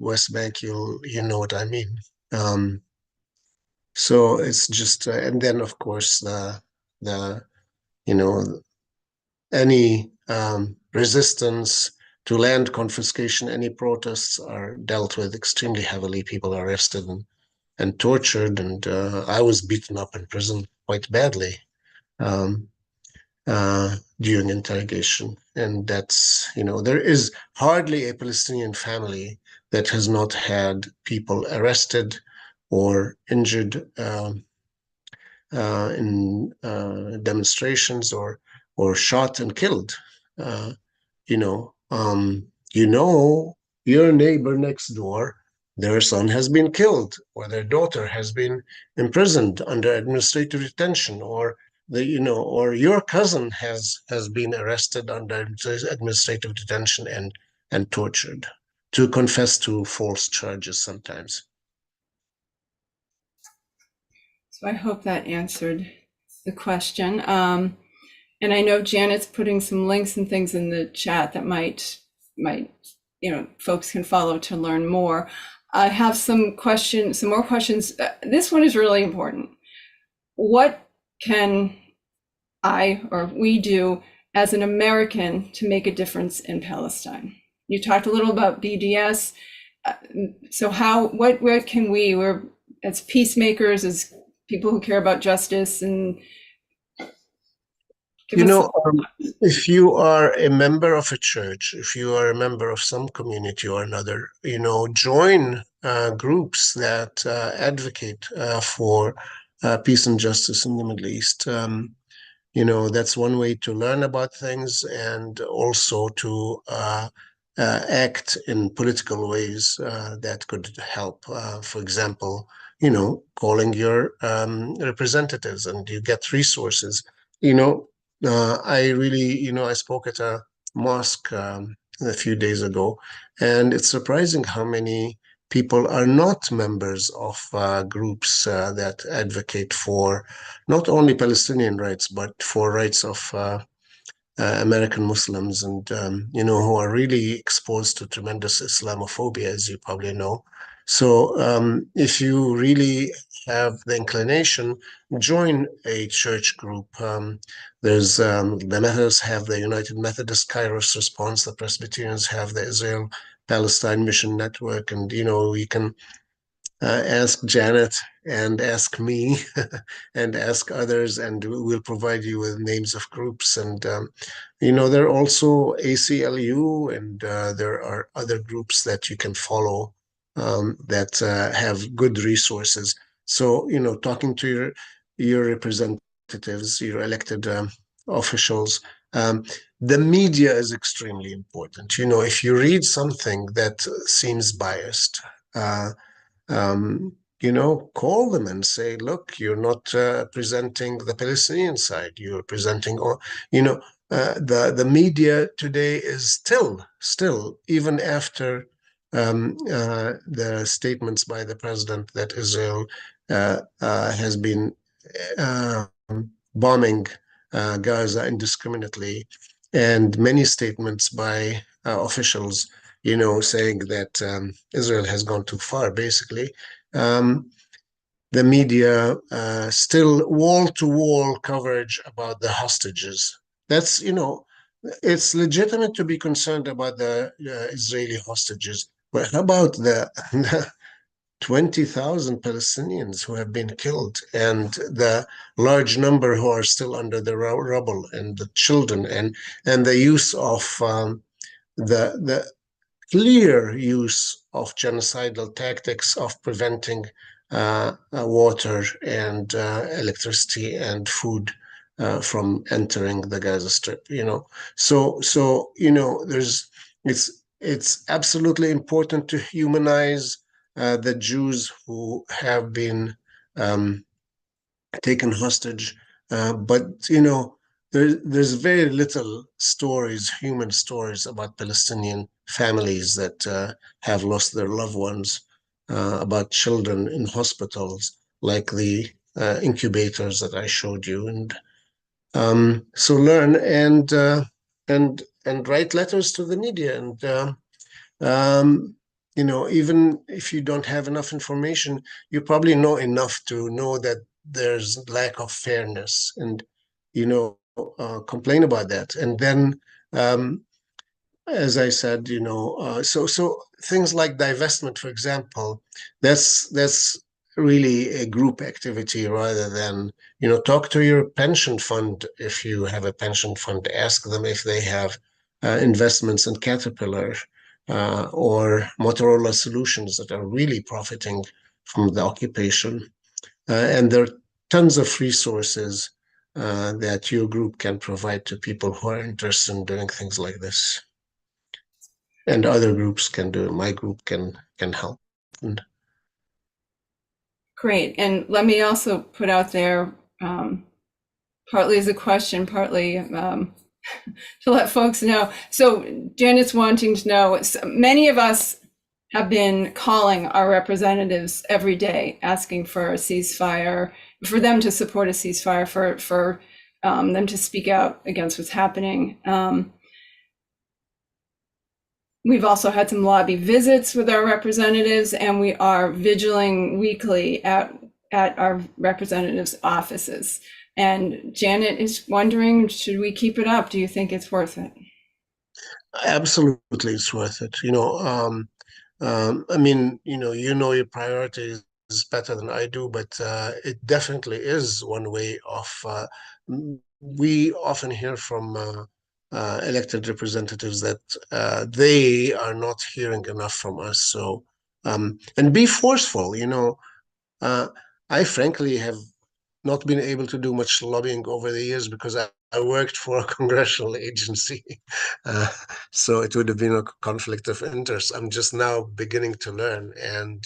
West Bank, you know what I mean. So it's just, and then of course the you know, any resistance to land confiscation, any protests are dealt with extremely heavily. People are arrested and tortured, and I was beaten up in prison quite badly during interrogation. And that's, you know, there is hardly a Palestinian family that has not had people arrested or injured in demonstrations, or shot and killed. You know, your neighbor next door, their son has been killed, or their daughter has been imprisoned under administrative detention, or or your cousin has been arrested under administrative detention and tortured to confess to false charges sometimes. So I hope that answered the question. And I know Janet's putting some links and things in the chat that might folks can follow to learn more. I have some more questions. This one is really important. What can I or we do as an American to make a difference in Palestine? You talked a little about BDS. So what can we're as peacemakers, as people who care about justice, and if you are a member of a church, if you are a member of some community or another, join groups that advocate for peace and justice in the Middle East. That's one way to learn about things, and also to act in political ways that could help. For example, calling your representatives, and you get resources. I really, I spoke at a mosque a few days ago, and it's surprising how many people are not members of groups that advocate for not only Palestinian rights, but for rights of American Muslims, and who are really exposed to tremendous Islamophobia, as you probably know. So if you really have the inclination, join a church group. There's the Methodists have the United Methodist Kairos Response. The Presbyterians have the Israel Palestine Mission Network, and you can ask Janet and ask me and ask others, and we'll provide you with names of groups. And there are also ACLU, and there are other groups that you can follow that have good resources. So talking to your representatives, your elected officials. The media is extremely important. If you read something that seems biased, call them and say, look, you're not presenting the Palestinian side. You're presenting, the media today is still, even after the statements by the president that Israel has been bombing Gaza indiscriminately, and many statements by officials, saying that Israel has gone too far, basically. The media still wall-to-wall coverage about the hostages. That's, it's legitimate to be concerned about the Israeli hostages, but how about the 20,000 Palestinians who have been killed, and the large number who are still under the rubble, and the children, and the use of the clear use of genocidal tactics of preventing water and electricity and food from entering the Gaza Strip. So it's absolutely important to humanize the Jews who have been taken hostage, but there's very little stories, human stories, about Palestinian families that have lost their loved ones, about children in hospitals, like the incubators that I showed you. And so learn and write letters to the media, and even if you don't have enough information, you probably know enough to know that there's lack of fairness, and complain about that. And then, as I said, so things like divestment, for example, that's really a group activity rather than, talk to your pension fund. If you have a pension fund, ask them if they have investments in Caterpillar or Motorola Solutions that are really profiting from the occupation. And there are tons of resources that your group can provide to people who are interested in doing things like this. And other groups can do it. My group can help. Great. And let me also put out there, partly as a question, partly to let folks know. So Janet's wanting to know, many of us have been calling our representatives every day, asking for a ceasefire, for them to support a ceasefire, for them to speak out against what's happening. We've also had some lobby visits with our representatives, and we are vigiling weekly at our representatives' offices. And Janet is wondering, should we keep it up? Do you think it's worth it? Absolutely, it's worth it. I mean, your priorities better than I do, but it definitely is one way of. We often hear from elected representatives that they are not hearing enough from us. So, and be forceful. I frankly have not been able to do much lobbying over the years because I worked for a congressional agency. So it would have been a conflict of interest. I'm just now beginning to learn. And,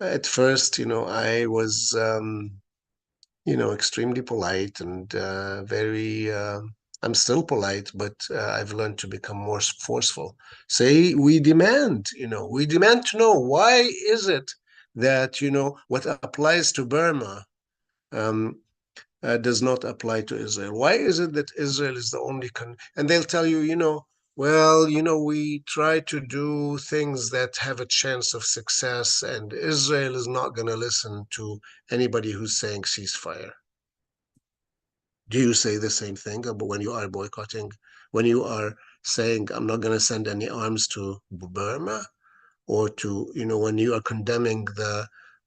at first, I was, extremely polite and very, I'm still polite, but I've learned to become more forceful. Say, we demand to know, why is it that, what applies to Burma does not apply to Israel? Why is it that Israel is the only and they'll tell you, well, we try to do things that have a chance of success, and Israel is not going to listen to anybody who's saying ceasefire. Do you say the same thing about when you are boycotting, when you are saying, I'm not going to send any arms to Burma, or to, when you are condemning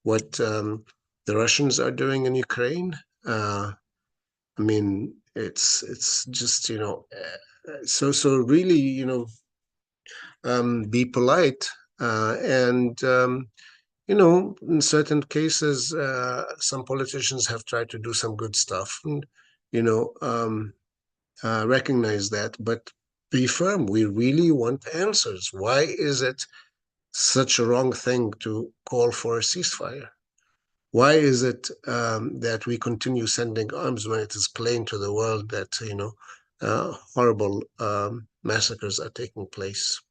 what the Russians are doing in Ukraine? I mean, it's just, so really, be polite, and in certain cases, some politicians have tried to do some good stuff, and recognize that, but be firm. We really want answers. Why is it such a wrong thing to call for a ceasefire? Why is it that we continue sending arms when it is plain to the world that, horrible massacres are taking place?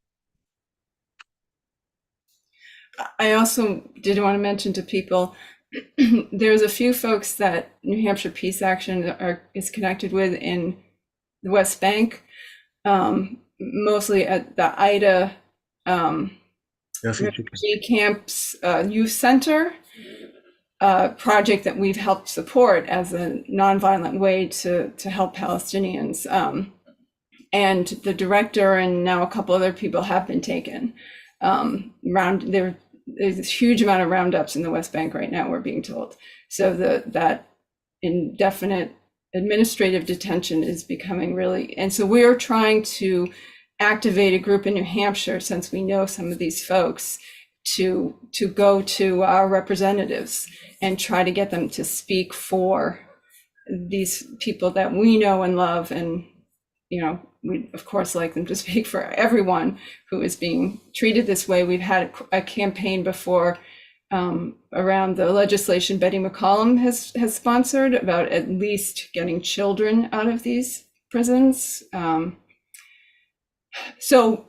I also did want to mention to people, there's a few folks that New Hampshire Peace Action is connected with in the West Bank, mostly at the Ida refugee camps youth center project that we've helped support as a nonviolent way to help Palestinians. And the director and now a couple other people have been taken. There's a huge amount of roundups in the West Bank right now, we're being told. So that indefinite administrative detention is becoming really, and so we're trying to activate a group in New Hampshire, since we know some of these folks, to go to our representatives and try to get them to speak for these people that we know and love. And, we of course like them to speak for everyone who is being treated this way. We've had a campaign before around the legislation Betty McCollum has sponsored about at least getting children out of these prisons. So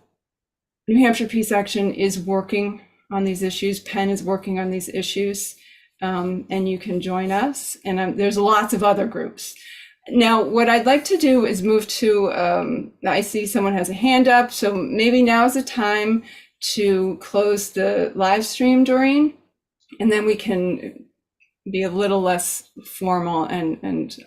New Hampshire Peace Action is working on these issues. Penn is working on these issues, and you can join us. And there's lots of other groups. Now, what I'd like to do is move to, I see someone has a hand up, so maybe now is the time to close the live stream, Doreen, and then we can be a little less formal and